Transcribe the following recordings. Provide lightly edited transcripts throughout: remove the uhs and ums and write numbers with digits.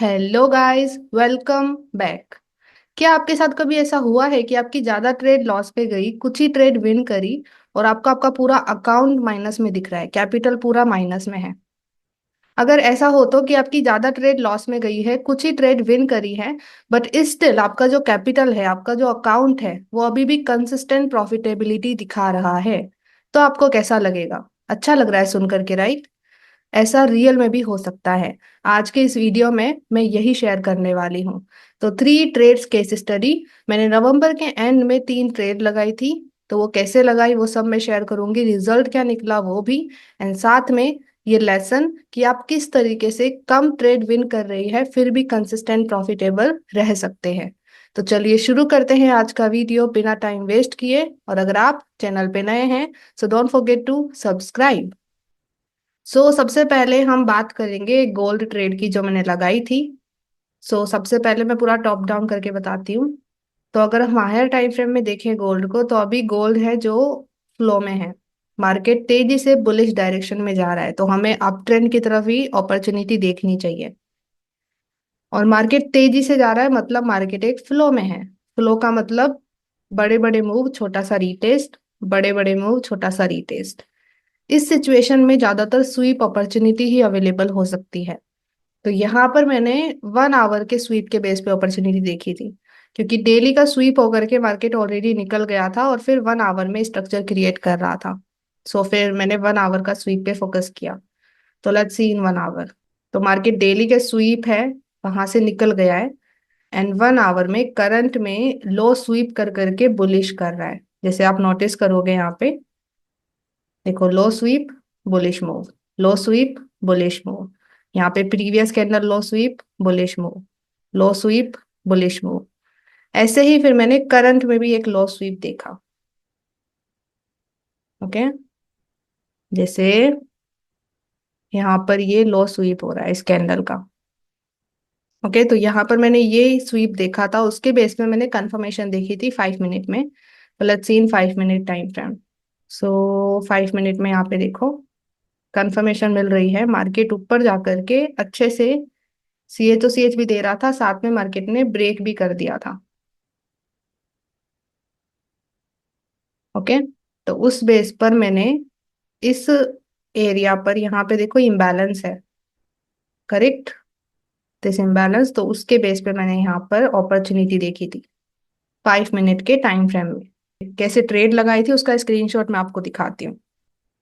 Hello guys, welcome back. क्या आपके साथ कभी ऐसा हुआ है कि आपकी ज्यादा ट्रेड लॉस पे गई, कुछ ही ट्रेड विन करी और आपका आपका पूरा अकाउंट माइनस में दिख रहा है, कैपिटल पूरा माइनस में है? अगर ऐसा हो तो कि आपकी ज्यादा ट्रेड लॉस में गई है, कुछ ही ट्रेड विन करी है, बट स्टिल आपका जो कैपिटल है, आपका जो अकाउंट है, वो अभी भी कंसिस्टेंट प्रॉफिटेबिलिटी दिखा रहा है, तो आपको कैसा लगेगा? अच्छा लग रहा है सुन करके, राइट? ऐसा रियल में भी हो सकता है। आज के इस वीडियो में मैं यही शेयर करने वाली हूँ। तो 3 ट्रेड्स केस स्टडी। मैंने नवंबर के एंड में 3 ट्रेड लगाई थी। तो वो कैसे लगाई वो सब मैं शेयर करूंगी, रिजल्ट क्या निकला वो भी। एंड साथ में ये लेसन कि आप किस तरीके से कम ट्रेड विन कर रही है फिर भी कंसिस्टेंट प्रॉफिटेबल रह सकते हैं। तो चलिए शुरू करते हैं आज का वीडियो बिना टाइम वेस्ट किए। और अगर आप चैनल पे नए हैं, so don't forget to subscribe. सबसे पहले हम बात करेंगे गोल्ड ट्रेड की जो मैंने लगाई थी। सबसे पहले मैं पूरा टॉप डाउन करके बताती हूँ। तो अगर हम हायर टाइम फ्रेम में देखें गोल्ड को, तो अभी गोल्ड है जो फ्लो में है। मार्केट तेजी से बुलिश डायरेक्शन में जा रहा है, तो हमें अप ट्रेंड की तरफ ही अपॉर्चुनिटी देखनी चाहिए। और मार्केट तेजी से जा रहा है मतलब मार्केट एक फ्लो में है। फ्लो का मतलब बड़े बड़े मूव छोटा सा रीटेस्ट, बड़े बड़े मूव छोटा सा रीटेस्ट। इस सिचुएशन में ज्यादातर स्वीप अपॉर्चुनिटी ही अवेलेबल हो सकती है। तो यहाँ पर मैंने 1 आवर के स्वीप के बेस पे अपॉर्चुनिटी देखी थी, क्योंकि डेली का स्वीप होकर के मार्केट ऑलरेडी निकल गया था और फिर 1 आवर में स्ट्रक्चर क्रिएट कर रहा था। फिर मैंने 1 आवर का स्वीप पे फोकस किया। तो लेट्स सी इन 1 आवर। तो मार्केट डेली के स्वीप है, वहां से निकल गया है। एंड 1 आवर में करंट में लो स्वीप कर करके बुलिश कर रहा है। जैसे आप नोटिस करोगे यहाँ पे, देखो, लो स्वीप बुलिश मूव, लो स्वीप बुलिश मूव। यहाँ पे प्रीवियस कैंडल लो स्वीप बुलिश मूव, लो स्वीप बुलिश मूव। ऐसे ही फिर मैंने करंट में भी एक लो स्वीप देखा। ओके, जैसे यहाँ पर ये लो स्वीप हो रहा है इस कैंडल का। ओके, तो यहाँ पर मैंने ये स्वीप देखा था, उसके बेस में मैंने कंफर्मेशन देखी थी 5 मिनट में। तो let's see in 5 minute time frame. 5 minute में यहाँ पे देखो, कंफर्मेशन मिल रही है, मार्केट ऊपर जा करके अच्छे से सीए तो सीएच भी दे रहा था, साथ में मार्केट ने ब्रेक भी कर दिया था। ओके, तो उस बेस पर मैंने इस एरिया पर, यहाँ पे देखो इम्बैलेंस है, करेक्ट, दिस इम्बैलेंस, तो उसके बेस पे मैंने यहाँ पर अपॉर्चुनिटी देखी थी 5 मिनट के टाइम फ्रेम में। कैसे ट्रेड लगाई थी उसका स्क्रीनशॉट मैं आपको दिखाती हूँ।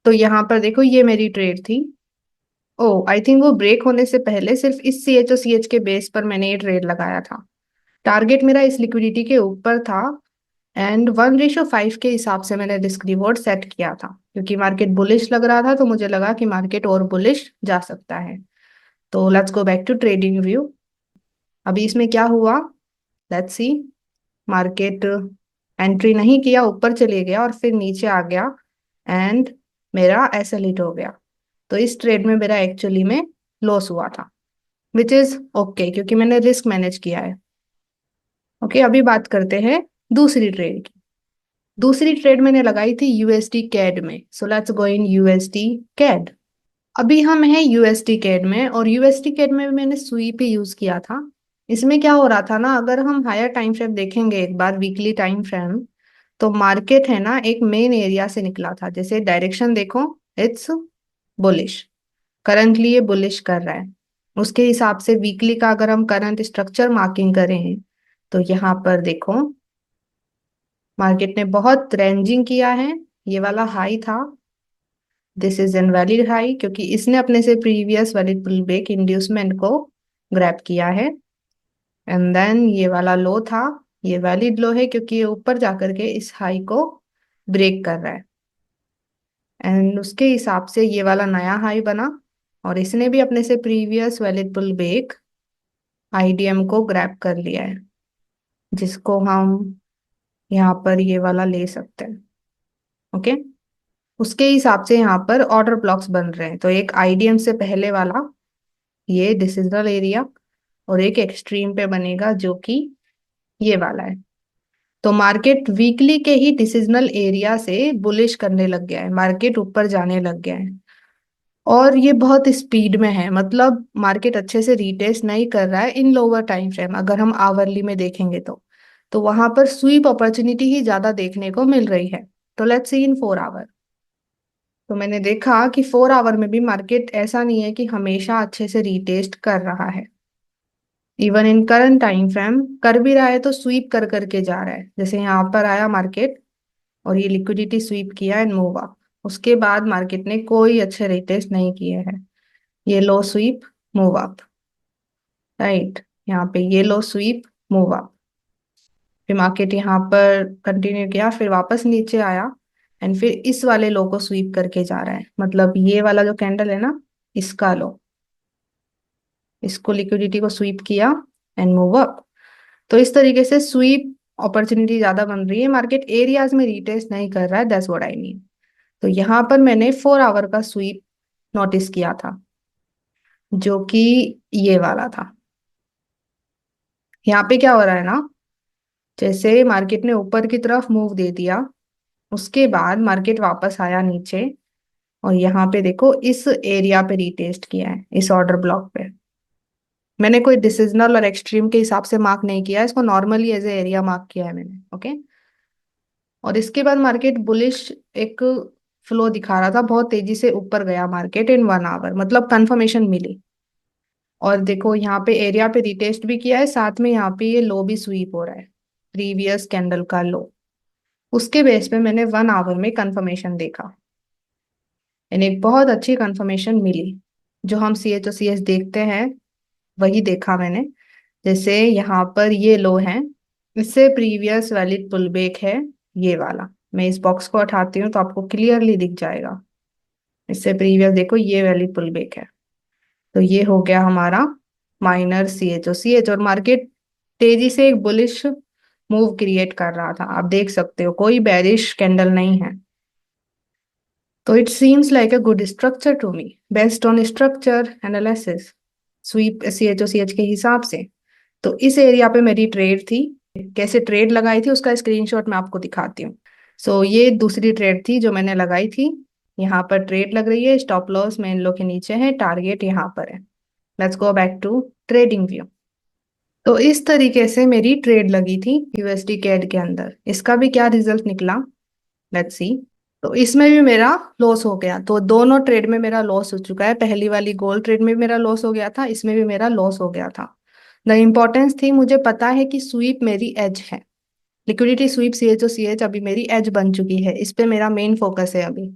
तो यहाँ पर देखो, ये मेरी ट्रेड थी। ओ, आई थिंक वो ब्रेक होने से पहले सिर्फ इस सी एच और सी एच के बेस पर मैंने ये ट्रेड लगाया था। टारगेट मेरा इस लिक्विडिटी के ऊपर था। एंड 1:5 के हिसाब से मैंने रिस्क रिवॉर्ड सेट किया था, क्योंकि मार्केट बुलिश लग रहा था, तो मुझे लगा कि मार्केट और बुलिश जा सकता है। तो let's go back to TradingView. अभी इसमें क्या हुआ, लेट्स सी। मार्केट एंट्री नहीं किया, ऊपर चले गया और फिर नीचे आ गया। एंड मेरा एसएल हिट हो गया। तो इस ट्रेड में मेरा एक्चुअली में लॉस हुआ था, विच इज ओके, क्योंकि मैंने रिस्क मैनेज किया है। ओके, अभी बात करते हैं दूसरी ट्रेड की। दूसरी ट्रेड मैंने लगाई थी यूएसडी कैड में। So let's go in USD CAD. अभी हम हैं यूएसडी कैड में, और यूएसडी कैड में भी मैंने सुई पे यूज किया था। इसमें क्या हो रहा था ना, अगर हम हायर टाइम फ्रेम देखेंगे एक बार, वीकली टाइम फ्रेम, तो मार्केट है ना एक मेन एरिया से निकला था। जैसे डायरेक्शन देखो, इट्स बुलिश, करंटली ये बुलिश कर रहा है। उसके हिसाब से वीकली का अगर हम करंट स्ट्रक्चर मार्किंग करें, तो यहाँ पर देखो, मार्केट ने बहुत रेंजिंग किया है। ये वाला हाई था, this is an valid high, क्योंकि इसने अपने से previous valid pull back inducement को ग्रैब किया है। एंड देन ये वाला लो था, ये वैलिड लो है, क्योंकि ये ऊपर जाकर के इस हाई को ब्रेक कर रहा है। एंड उसके हिसाब से ये वाला नया हाई बना, और इसने भी अपने से previous valid pull back IDM को ग्रैब कर लिया है, जिसको हम यहाँ पर ये वाला ले सकते हैं। ओके, उसके हिसाब से यहाँ पर ऑर्डर ब्लॉक्स बन रहे हैं। तो एक आईडीएम से पहले वाला ये डिसिजनल एरिया, और एक एक्सट्रीम पे बनेगा जो कि ये वाला है। तो मार्केट वीकली के ही डिसिजनल एरिया से बुलिश करने लग गया है, मार्केट ऊपर जाने लग गया है। और ये बहुत स्पीड में है, मतलब मार्केट अच्छे से रीटेस्ट नहीं कर रहा है इन लोअर टाइम फ्रेम। अगर हम आवरली में देखेंगे तो वहां पर स्वीप अपॉर्चुनिटी ही ज्यादा देखने को मिल रही है। तो लेट्स सी इन 4 आवर। तो मैंने देखा कि 4 आवर में भी मार्केट ऐसा नहीं है कि हमेशा अच्छे से रीटेस्ट कर रहा है। Even in current time frame कर भी रहा है तो स्वीप कर करके जा रहा है। जैसे यहाँ पर आया मार्केट और ये लिक्विडिटी स्वीप किया एंड मूव अप, उसके बाद मार्केट ने कोई अच्छे रिटेस्ट नहीं किए हैं। ये लो स्वीप, मूव अप, राइट। यहाँ पे ये लो स्वीप, मूव अप, फिर मार्केट यहाँ पर कंटिन्यू किया, फिर वापस नीचे आया एंड फिर इस वाले लो को स्वीप करके जा रहा है। मतलब ये वाला जो कैंडल है ना, इसका लो, इसको लिक्विडिटी को स्वीप किया एंड मूव अप। तो इस तरीके से स्वीप अपॉर्चुनिटी ज्यादा बन रही है, मार्केट एरियाज में रिटेस्ट नहीं कर रहा है, दैट्स व्हाट आई मीन। तो यहाँ पर मैंने 4 आवर का स्वीप नोटिस किया था, जो कि ये वाला था। यहाँ पे क्या हो रहा है ना, जैसे मार्केट ने ऊपर की तरफ मूव दे दिया, उसके बाद मार्केट वापस आया नीचे और यहाँ पे देखो इस एरिया पे रिटेस्ट किया है, इस ऑर्डर ब्लॉक पे। मैंने कोई डिसिजनल और एक्सट्रीम के हिसाब से मार्क नहीं किया, इसको normally as a area mark किया है मैंने, ओके। और इसके बाद मार्केट बुलिश एक फ्लो दिखा रहा था, बहुत तेजी से ऊपर गया मार्केट इन 1 आवर, मतलब कंफर्मेशन मिली। और देखो यहाँ पे एरिया पे रिटेस्ट भी किया है, साथ में यहाँ पे ये लो भी स्वीप हो रहा है, प्रीवियस कैंडल का लो। उसके बेस पे मैंने 1 आवर में कंफर्मेशन देखा, यानी एक बहुत अच्छी कंफर्मेशन मिली। जो हम सी एच ओ सी एस देखते हैं वही देखा मैंने। जैसे यहाँ पर ये लो है, इससे प्रीवियस वैलिड पुल बैक है ये वाला। मैं इस बॉक्स को हटाती हूँ तो आपको क्लियरली दिख जाएगा। इससे प्रीवियस देखो ये वैलिड पुल बैक है। तो ये हो गया हमारा माइनर सी एच और मार्केट तेजी से एक बुलिश मूव क्रिएट कर रहा था, आप देख सकते हो कोई बेरिश कैंडल नहीं है। तो it seems like a good structure to me based on structure analysis, sweep C H के हिसाब से। तो इस एरिया पे मेरी ट्रेड थी, कैसे ट्रेड लगाई थी उसका स्क्रीनशॉट मैं आपको दिखाती हूँ। सो ये दूसरी ट्रेड थी जो मैंने लगाई थी। यहाँ पर ट्रेड लग रही है, स्टॉप लॉस मेन लो के नीचे है, टारगेट यहाँ पर है। Let's go back to TradingView. तो इस तरीके से मेरी ट्रेड लगी थी यूएसडी कैड के अंदर। इसका भी क्या रिजल्ट निकला, लेट्स सी। तो इसमें भी मेरा लॉस हो गया, तो दोनों ट्रेड में मेरा लॉस हो चुका है। पहली वाली गोल्ड ट्रेड में भी मेरा लॉस हो गया था, इसमें भी मेरा लॉस हो गया था। द इम्पोर्टेंस थी, मुझे पता है कि स्वीप मेरी एज है, लिक्विडिटी स्वीप सी एच अभी मेरी एज बन चुकी है, इस पे मेरा मेन फोकस है अभी।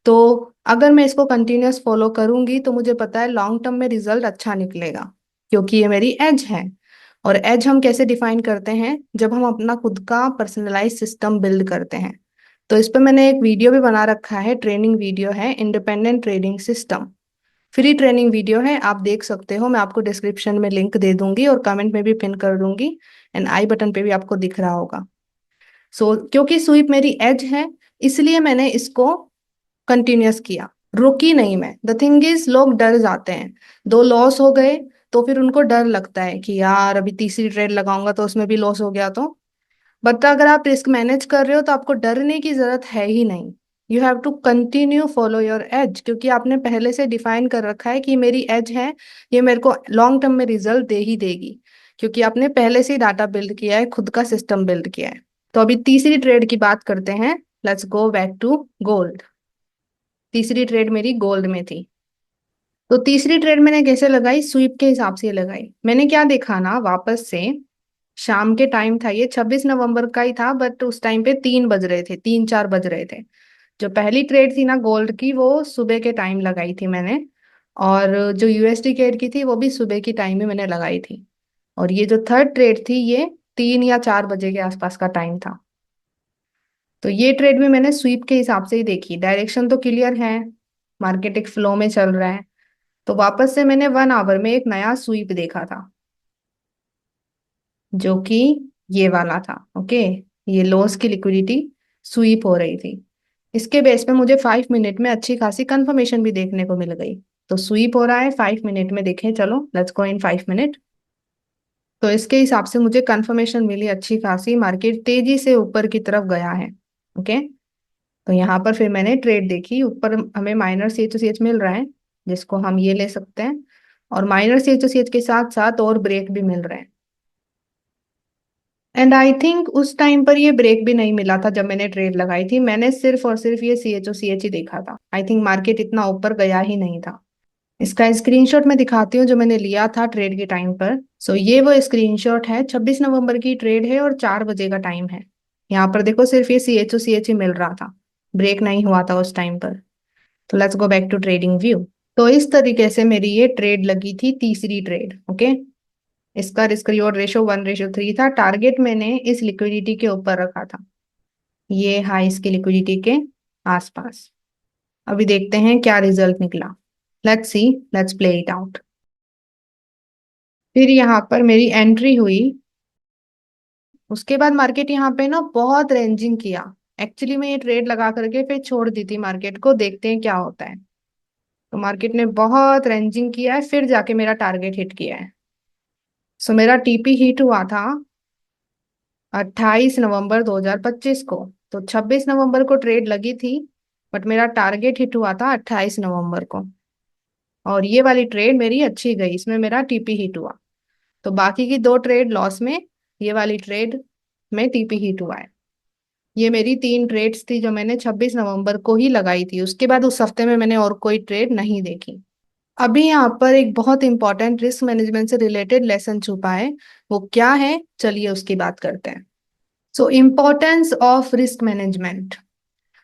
तो अगर मैं इसको कंटिन्यूअस फॉलो करूंगी तो मुझे पता है लॉन्ग टर्म में रिजल्ट अच्छा निकलेगा, क्योंकि ये मेरी एज है। और एज हम कैसे डिफाइन करते हैं, जब हम अपना खुद का पर्सनलाइज सिस्टम बिल्ड करते हैं। तो इस पर मैंने एक वीडियो भी बना रखा है, ट्रेनिंग वीडियो है, independent trading system. Free training video है, आप देख सकते हो, मैं आपको डिस्क्रिप्शन में लिंक दे दूंगी और कमेंट में भी पिन कर दूंगी, एंड आई बटन पे भी आपको दिख रहा होगा। क्योंकि स्वीप मेरी एज है, इसलिए मैंने इसको कंटिन्यूअस किया, रुकी नहीं मैं। द थिंग इज, लोग डर जाते हैं, दो लॉस हो गए तो फिर उनको डर लगता है कि यार अभी तीसरी ट्रेड लगाऊंगा तो उसमें भी लॉस हो गया तो। बट अगर आप रिस्क मैनेज कर रहे हो तो आपको डरने की जरूरत है ही नहीं। You have to continue follow your edge, क्योंकि आपने पहले से डिफाइन कर रखा है कि मेरी एज है, ये मेरे को लॉन्ग टर्म में रिजल्ट दे ही देगी, क्योंकि आपने पहले से ही डाटा बिल्ड किया है, खुद का सिस्टम बिल्ड किया है। तो अभी तीसरी ट्रेड की बात करते हैं, let's go back to gold. तीसरी ट्रेड मेरी गोल्ड में थी। तो तीसरी ट्रेड मैंने कैसे लगाई, स्वीप के हिसाब से लगाई। मैंने क्या देखा ना, वापस से शाम के टाइम था, ये 26 नवंबर का ही था, बट उस टाइम पे 3 बज रहे थे, 3-4 बज रहे थे। जो पहली ट्रेड थी ना गोल्ड की, वो सुबह के टाइम लगाई थी मैंने। और जो यूएसडी केड की थी वो भी सुबह की टाइम में मैंने लगाई थी। और ये जो थर्ड ट्रेड थी ये 3 या 4 बजे के आसपास का टाइम था। तो ये ट्रेड भी मैंने स्वीप के हिसाब से ही देखी, डायरेक्शन तो क्लियर है, मार्केट एक फ्लो में चल रहा है। तो वापस से मैंने 1 आवर में एक नया स्वीप देखा था, जो कि ये वाला था, ओके। ये लॉस की लिक्विडिटी स्वीप हो रही थी। इसके बेस पे मुझे 5 मिनट में अच्छी खासी कंफर्मेशन भी देखने को मिल गई। तो स्वीप हो रहा है 5 मिनट में, देखें, चलो लेट्स गो इन 5 मिनट। तो इसके हिसाब से मुझे कंफर्मेशन मिली अच्छी खासी, मार्केट तेजी से ऊपर की तरफ गया है, ओके। तो यहाँ पर फिर मैंने ट्रेड देखी, ऊपर हमें माइनर सी एच मिल रहा है, जिसको हम ये ले सकते हैं, और minor C H O C H के साथ साथ और ब्रेक भी मिल रहे हैं। एंड आई थिंक उस टाइम पर ये ब्रेक भी नहीं मिला था जब मैंने ट्रेड लगाई थी, मैंने सिर्फ और सिर्फ ये सी एच ओ सी एच ही देखा था। आई थिंक मार्केट इतना ऊपर गया ही नहीं था। इसका स्क्रीनशॉट मैं दिखाती हूँ जो मैंने लिया था ट्रेड के टाइम पर। सो ये वो स्क्रीनशॉट है, 26 नवंबर की ट्रेड है और 4 बजे का टाइम है। यहाँ पर देखो सिर्फ ये सी एच ही मिल रहा था, ब्रेक नहीं हुआ था उस टाइम पर। तो let's go back to TradingView. तो इस तरीके से मेरी ये ट्रेड लगी थी, तीसरी ट्रेड। ओके, इसका रिस्क रिवॉर्ड रेशो 1:3 था। टारगेट मैंने इस लिक्विडिटी के ऊपर रखा था, ये हाई इसकी लिक्विडिटी के आसपास। अभी देखते हैं क्या रिजल्ट निकला। Let's see, let's play it out. फिर यहाँ पर मेरी एंट्री हुई। उसके बाद मार्केट यहाँ पे ना बहुत रेंजिंग किया। एक्चुअली मैं ये ट्रेड लगा करके फिर छोड़ दी थी मार्केट को, देखते हैं क्या होता है। तो मार्केट ने बहुत रेंजिंग किया है, फिर जाके मेरा टारगेट हिट किया है। सो मेरा टीपी हिट हुआ था 28 नवंबर 2025 को। तो 26 नवंबर को ट्रेड लगी थी, बट मेरा टारगेट हिट हुआ था 28 नवंबर को। और ये वाली ट्रेड मेरी अच्छी गई, इसमें मेरा टीपी हिट हुआ। तो बाकी की दो ट्रेड लॉस में, ये वाली ट्रेड में टीपी हिट हुआ है। ये मेरी 3 ट्रेड्स थी जो मैंने 26 नवंबर को ही लगाई थी। उसके बाद उस हफ्ते में मैंने और कोई ट्रेड नहीं देखी। अभी यहाँ पर एक बहुत इंपॉर्टेंट रिस्क मैनेजमेंट से रिलेटेड लेसन छुपा है। वो क्या है, चलिए उसकी बात करते हैं। सो इम्पोर्टेंस ऑफ रिस्क मैनेजमेंट।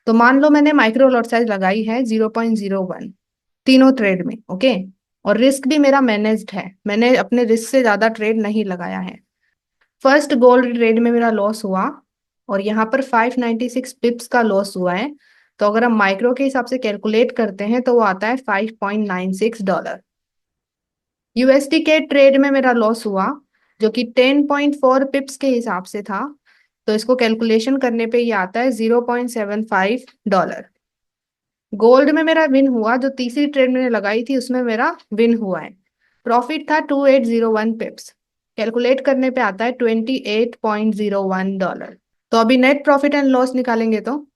तो मान लो मैंने माइक्रो लॉट साइज लगाई है 0.01 तीनों ट्रेड में। ओके, और रिस्क भी मेरा मैनेज्ड है, मैंने अपने रिस्क से ज्यादा ट्रेड नहीं लगाया है। फर्स्ट गोल्ड ट्रेड में मेरा लॉस हुआ, और यहाँ पर 596 पिप्स का लॉस हुआ है। तो अगर हम माइक्रो के हिसाब से कैलकुलेट करते हैं तो वो आता है $5.96। यूएसडी के ट्रेड में मेरा लॉस हुआ, जो कि 10.4 पिप्स के हिसाब से था। तो इसको कैलकुलेशन करने पे ये आता है $0.75। गोल्ड में मेरा विन हुआ, जो तीसरी ट्रेड मैंने लगाई थी उसमें मेरा विन हुआ है। प्रॉफिट था 2801 पिप्स, कैलकुलेट करने पे आता है $28.01। तो अभी नेट प्रॉफिट एंड लॉस निकालेंगे तो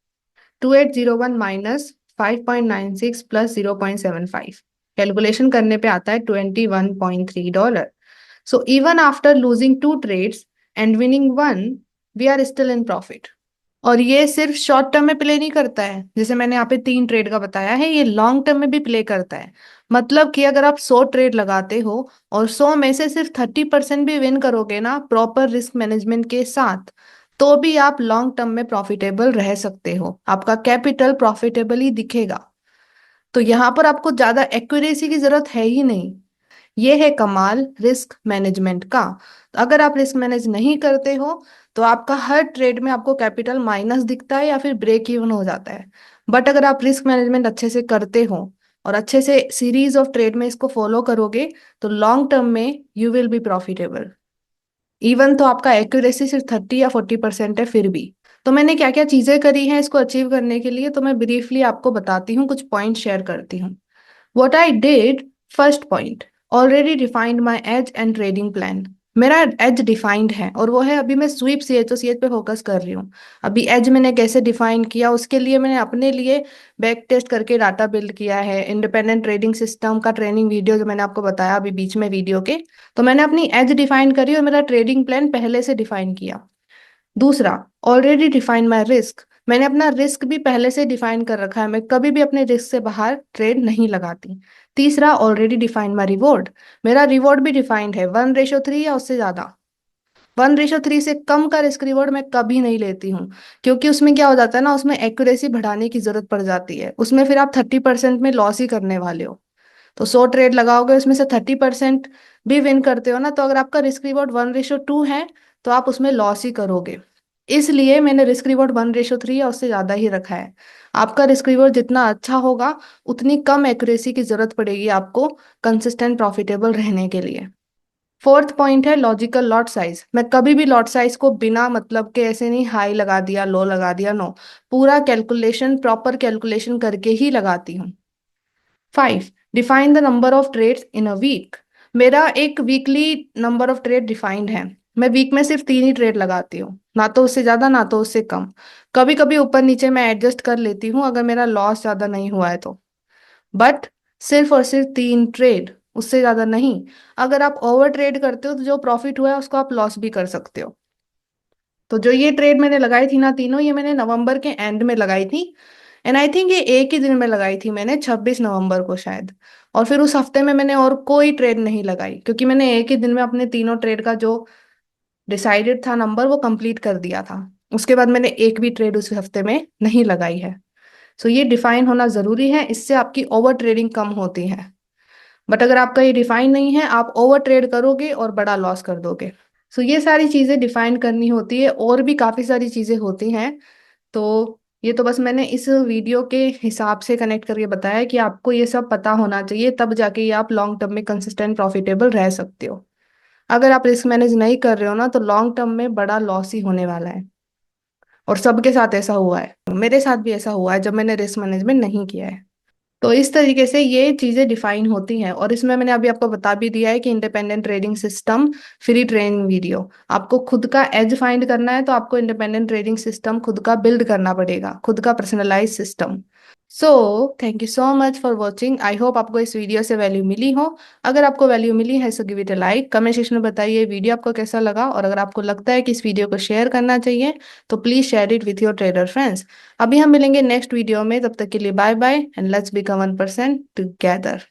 2801 माइनस 5.96 प्लस 0.75, कैलकुलेशन करने पे आता है $21.3। So even after losing 2 trades and winning one, we are still in profit. और ये सिर्फ शॉर्ट टर्म में प्ले नहीं करता है, जैसे मैंने यहाँ पे 3 ट्रेड का बताया है, ये लॉन्ग टर्म में भी प्ले करता है। मतलब कि अगर आप 100 ट्रेड लगाते हो और 100 में से सिर्फ 30% भी विन करोगे ना प्रॉपर रिस्क मैनेजमेंट के साथ, तो भी आप लॉन्ग टर्म में प्रॉफिटेबल रह सकते हो, आपका कैपिटल प्रॉफिटेबल ही दिखेगा। तो यहाँ पर आपको ज्यादा एक्यूरेसी की जरूरत है ही नहीं। ये है कमाल रिस्क मैनेजमेंट का। तो अगर आप रिस्क मैनेज नहीं करते हो तो आपका हर ट्रेड में आपको कैपिटल माइनस दिखता है या फिर ब्रेक इवन हो जाता है। बट अगर आप रिस्क मैनेजमेंट अच्छे से करते हो और अच्छे से सीरीज ऑफ ट्रेड में इसको फॉलो करोगे, तो लॉन्ग टर्म में you will be profitable. Even तो आपका एक्यूरेसी सिर्फ 30 या 40% है फिर भी। तो मैंने क्या क्या चीजें करी हैं इसको अचीव करने के लिए, तो मैं ब्रीफली आपको बताती हूँ, कुछ पॉइंट शेयर करती हूँ। What I did, first point, already defined my edge and trading plan। मेरा एज डिफाइंड है और वो है, अभी मैं sweep C H O C H पे फोकस कर रही हूँ। अभी एज मैंने कैसे डिफाइन किया, उसके लिए मैंने अपने लिए बैक टेस्ट करके डाटा बिल्ड किया है, इंडिपेंडेंट ट्रेडिंग सिस्टम का ट्रेनिंग वीडियो जो मैंने आपको बताया अभी बीच में वीडियो के। तो मैंने अपनी एज डिफाइन करी और मेरा ट्रेडिंग प्लान पहले से डिफाइन किया। दूसरा, ऑलरेडी डिफाइन माई रिस्क। मैंने अपना रिस्क भी पहले से डिफाइन कर रखा है, मैं कभी भी अपने रिस्क से बाहर ट्रेड नहीं लगाती। तीसरा, ऑलरेडी डिफाइन माई रिवॉर्ड। मेरा रिवॉर्ड भी डिफाइंड है, 1:3 या उससे ज्यादा। 1:3 से कम का रिस्क रिवॉर्ड मैं कभी नहीं लेती हूँ, क्योंकि उसमें क्या हो जाता है ना, उसमें एक्यूरेसी बढ़ाने की जरूरत पड़ जाती है, उसमें फिर आप 30% में लॉस ही करने वाले हो। तो 100 ट्रेड लगाओगे उसमें से 30% भी विन करते हो ना, तो अगर आपका रिस्क रिवॉर्ड 1:2 है तो आप उसमें लॉस ही करोगे। इसलिए मैंने रिस्क रिवॉर्ड 1:3 या उससे ज्यादा ही रखा है। आपका रिस्क रिवॉर्ड जितना अच्छा होगा उतनी कम एक्यूरेसी की जरूरत पड़ेगी आपको कंसिस्टेंट प्रॉफिटेबल रहने के लिए। फोर्थ पॉइंट है लॉजिकल लॉट साइज। मैं कभी भी लॉट साइज को बिना मतलब के ऐसे नहीं हाई लगा दिया लो लगा दिया, नो, पूरा कैलकुलेशन प्रॉपर कैलकुलेशन करके ही लगाती हूँ। 5, define the number of trades in a week. मेरा एक weekly number of trade defined है। मैं वीक में सिर्फ 3 ही ट्रेड लगाती हूँ, ना तो उससे ज्यादा ना तो उससे कम। कभी कभी ऊपर नीचे मैं एडजस्ट कर लेती हूँ अगर मेरा लॉस ज्यादा नहीं हुआ है तो। बट सिर्फ और सिर्फ 3 ट्रेड, उससे ज्यादा नहीं। अगर आप ओवर ट्रेड करते हो तो जो प्रॉफिट हुआ है उसको आप लॉस भी कर सकते हो। तो जो ये ट्रेड मैंने लगाई थी ना तीनों, ये मैंने नवंबर के एंड में लगाई थी। एंड आई थिंक ये एक ही दिन में लगाई थी मैंने, 26 नवंबर को शायद। और फिर उस हफ्ते में मैंने और कोई ट्रेड नहीं लगाई, क्योंकि मैंने एक ही दिन में अपने तीनों ट्रेड का जो डिसाइडेड था नंबर वो कंप्लीट कर दिया था। उसके बाद मैंने एक भी ट्रेड उस हफ्ते में नहीं लगाई है। सो ये डिफाइन होना जरूरी है, इससे आपकी ओवर ट्रेडिंग कम होती है। बट अगर आपका ये डिफाइन नहीं है, आप ओवर ट्रेड करोगे और बड़ा लॉस कर दोगे। सो ये सारी चीजें डिफाइन करनी होती है, और भी काफी सारी चीजें होती हैं। तो ये तो बस मैंने इस वीडियो के हिसाब से कनेक्ट करके बताया कि आपको ये सब पता होना चाहिए, तब जाके ये आप लॉन्ग टर्म में कंसिस्टेंट प्रॉफिटेबल रह सकते हो। अगर आप रिस्क मैनेज नहीं कर रहे हो ना, तो लॉन्ग टर्म में बड़ा लॉस ही होने वाला है। और सबके साथ ऐसा हुआ है, मेरे साथ भी ऐसा हुआ है जब मैंने रिस्क मैनेजमेंट नहीं किया है। तो इस तरीके से ये चीजें डिफाइन होती हैं, और इसमें मैंने अभी आपको बता भी दिया है कि independent trading system free training video. आपको खुद का एज फाइंड करना है तो आपको इंडिपेंडेंट ट्रेडिंग सिस्टम खुद का बिल्ड करना पड़ेगा, खुद का personalise system. So thank you so much for watching. I hope आपको इस वीडियो से वैल्यू मिली हो। अगर आपको वैल्यू मिली है so give it a like, comment section में बताइए वीडियो आपको कैसा लगा, और अगर आपको लगता है कि इस वीडियो को शेयर करना चाहिए तो please share it with your trader friends. अभी हम मिलेंगे नेक्स्ट वीडियो में, तब तक के लिए bye bye and let's become 1% together.